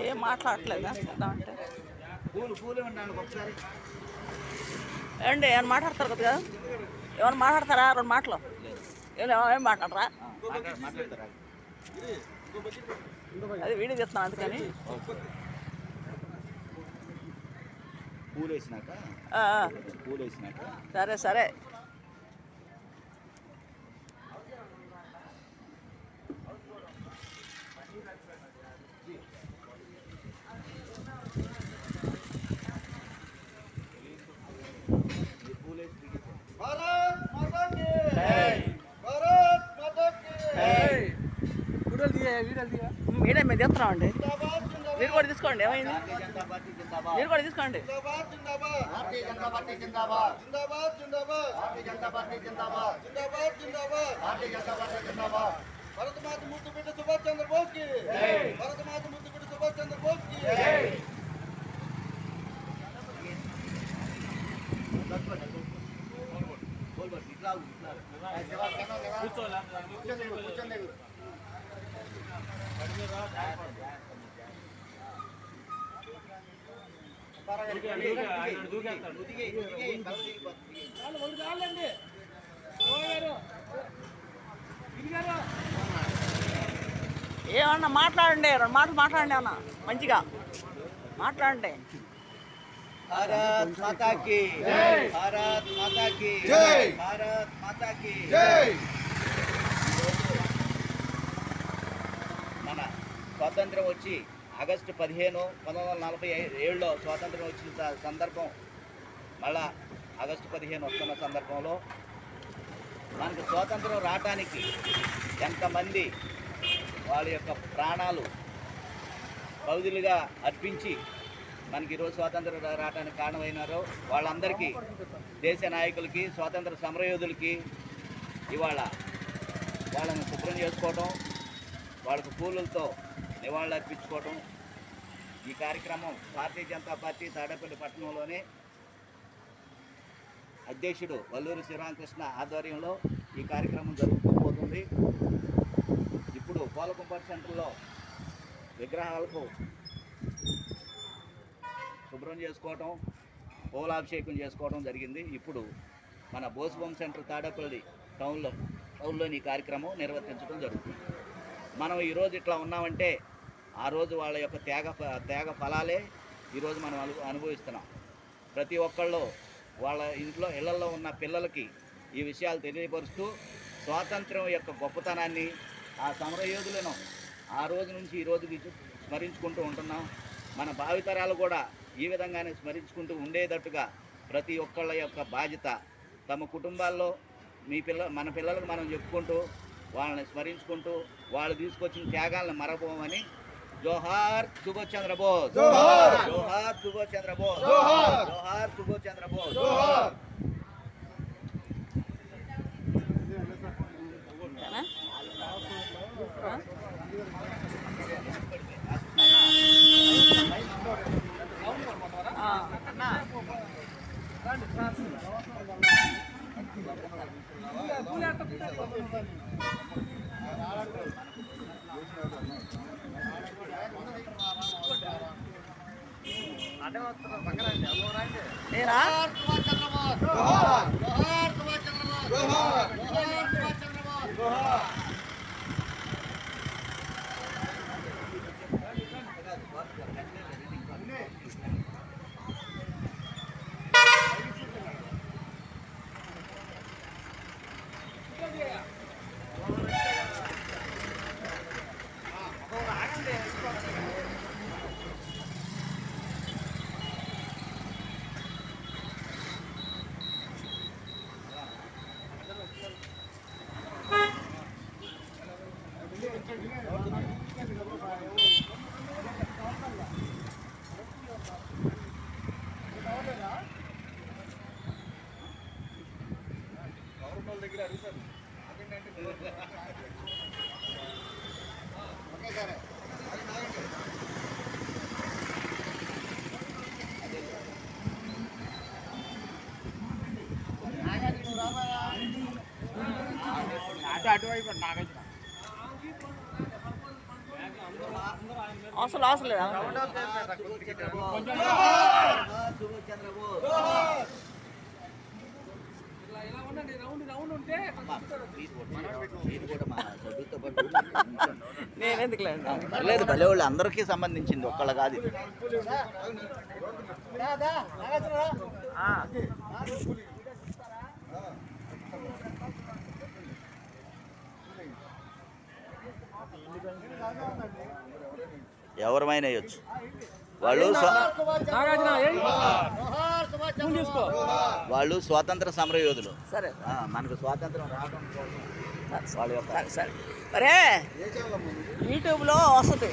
ఏం మాట్లాడట్లేదా అంటే ఏమండి ఏమైనా మాట్లాడతారు కదా ఏమైనా మాట్లాడతారా 2 మాటలు ఏం మాట్లాడరా అది వీడియో తీస్తున్నాను అందుకని సరే సరే మీడియా మీద తీస్తున్నామండి మీరు కూడా తీసుకోండి ఏమైంది మీరు కూడా తీసుకోండి భరతమాత ముద్దు బిడ్డ సుభాష్ చంద్రబోస్ కి భరతమాత ముద్దు బిడ్డ సుభాష్ చంద్రబోస్ కి ఏమన్నా మాట్లాడండి 2 మాటలు మాట్లాడండి అన్న మంచిగా మాట్లాడండి భారత్ మాతా కీ జై భారత్ మాతా కీ జై భారత్ మాతా కీ జై మన స్వాతంత్రం వచ్చి ఆగస్టు 15, 1947లో స్వాతంత్రం వచ్చిన సందర్భం మళ్ళా ఆగస్టు 15 వస్తున్న సందర్భంలో మనకు స్వాతంత్రం రావటానికి ఎంతమంది వాళ్ళ యొక్క ప్రాణాలు బౌద్ధులుగా అర్పించి మనకి ఈరోజు స్వాతంత్రం రావడానికి కారణమైనారో వాళ్ళందరికీ దేశ నాయకులకి స్వాతంత్ర సమరయోధులకి ఇవాళ వాళ్ళని శుభ్రం చేసుకోవడం వాళ్ళకు పూలతో నివాళులు అర్పించుకోవడం ఈ కార్యక్రమం భారతీయ జనతా పార్టీ తాడేపల్లి పట్టణంలోనే అధ్యక్షుడు వల్లూరి శ్రీరామకృష్ణ ఆధ్వర్యంలో ఈ కార్యక్రమం జరుగుతూ ఇప్పుడు పోలకుంపాటి సెంటర్లో విగ్రహాలకు శుభ్రం చేసుకోవటం పూలాభిషేకం చేసుకోవడం జరిగింది. ఇప్పుడు మన బోసుబొమ్మ సెంటర్ తాడేపల్లి టౌన్లోని ఈ కార్యక్రమం నిర్వర్తించడం జరుగుతుంది. మనం ఈరోజు ఇట్లా ఉన్నామంటే ఆ రోజు వాళ్ళ యొక్క త్యాగ ఫలాలే ఈరోజు మనం అనుభవిస్తున్నాం. ప్రతి ఒక్కళ్ళు వాళ్ళ ఇళ్లలో ఉన్న పిల్లలకి ఈ విషయాలు తెలియపరుస్తూ స్వాతంత్రం యొక్క గొప్పతనాన్ని ఆ సమరయోధులను ఆ రోజు నుంచి ఈ రోజుకి స్మరించుకుంటూ ఉంటున్నాం. మన భావితరాలు కూడా ఈ విధంగానే స్మరించుకుంటూ ఉండేటట్టుగా ప్రతి ఒక్కళ్ళ యొక్క బాధ్యత తమ కుటుంబాల్లో మన పిల్లలకు మనం చెప్పుకుంటూ వాళ్ళని స్మరించుకుంటూ వాళ్ళు తీసుకొచ్చిన త్యాగాలను మరపోమని జోహార్ సుభాష్ చంద్రబోస్, జోహార్ సుభాష్ చంద్రబోస్, జోహార్ సుభాష్ చంద్రబోస్. అవసరం లేదా సుభాష్ చంద్రబోస్. అమ్మా, మీరు కూడా మా సభ్యులతో పాటు నేను ఎందుకు లేదు పర్లేదు, భలే వాళ్ళు అందరికీ సంబంధించింది, ఒక్కళ్ళ కాదు ఇది. ఎవరమైనా వేయచ్చు. వాళ్ళు స్వాతంత్ర సమర యోధులు. సరే మనకు స్వాతంత్రం రావడం వాళ్ళ యొక్క సరే మరే యూట్యూబ్లో వస్తుంది